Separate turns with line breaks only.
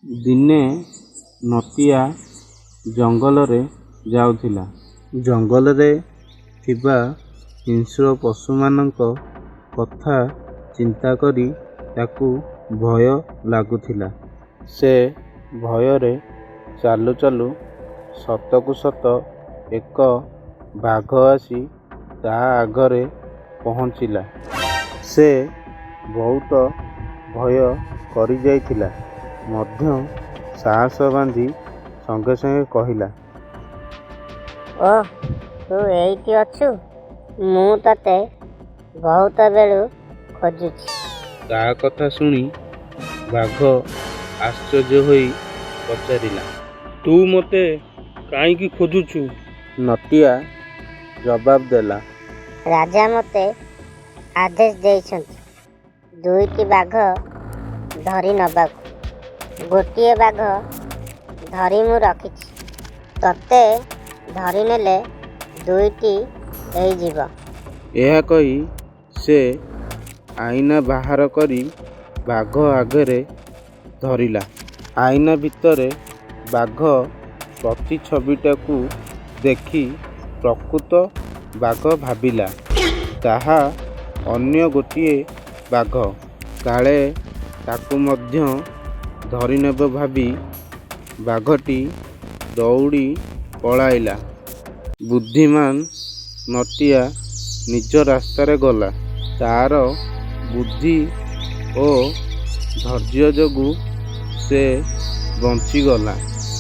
ଦିନେ ନଟିଆ ଜଙ୍ଗଲରେ ଯାଉଥିଲା। ଜଙ୍ଗଲରେ ଥିବା ହିଂସ୍ର ପଶୁମାନଙ୍କ କଥା ଚିନ୍ତା କରି ତାକୁ ଭୟ ଲାଗୁଥିଲା। ସେ ଭୟରେ ଚାଲୁ ଚାଲୁ ସତକୁ ସତ ଏକ ବାଘ ଆସି ତା ଆଗରେ ପହଞ୍ଚିଲା। ସେ ବହୁତ ଭୟ କରିଯାଇଥିଲା ମଧ୍ୟ ସାହସ ବାନ୍ଧି ସଙ୍ଗେ ସଙ୍ଗେ କହିଲା,
ଓଃ, ତୁ ଏଇଠି ଅଛୁ? ମୁଁ ତତେ ବହୁତ ବେଳୁ ଖୋଜୁଛି।
ତା କଥା ଶୁଣି ବାଘ ଆଶ୍ଚର୍ଯ୍ୟ ହୋଇ ପଚାରିଲା,
ତୁ ମୋତେ କାହିଁକି ଖୋଜୁଛୁ?
ନଟିଆ ଜବାବ ଦେଲା,
ରାଜା ମୋତେ ଆଦେଶ ଦେଇଛନ୍ତି ଦୁଇଟି ବାଘ ଧରି ନେବାକୁ। ଗୋଟିଏ ବାଘ ଧରି ମୁଁ ରଖିଛି। ତତେ ଧରି ନେଲେ ଦୁଇଟି ହେଇଯିବ।
ଏହା କହି ସେ ଆଇନା ବାହାର କରି ବାଘ ଆଗରେ ଧରିଲା। ଆଇନା ଭିତରେ ବାଘ ପ୍ରତିଛବିଟାକୁ ଦେଖି ପ୍ରକୃତ ବାଘ ଭାବିଲା ତାହା ଅନ୍ୟ ଗୋଟିଏ ବାଘ। କାଳେ ତାକୁ ମଧ୍ୟ ଧରିନେବ ଭାବି ବାଘଟି ଦୌଡ଼ି ପଳାଇଲା। ବୁଦ୍ଧିମାନ ନଟିଆ ନିଜ ରାସ୍ତାରେ ଗଲା। ତାର ବୁଦ୍ଧି ଓ ଧୈର୍ଯ୍ୟ ଯୋଗୁଁ ସେ ବଞ୍ଚିଗଲା।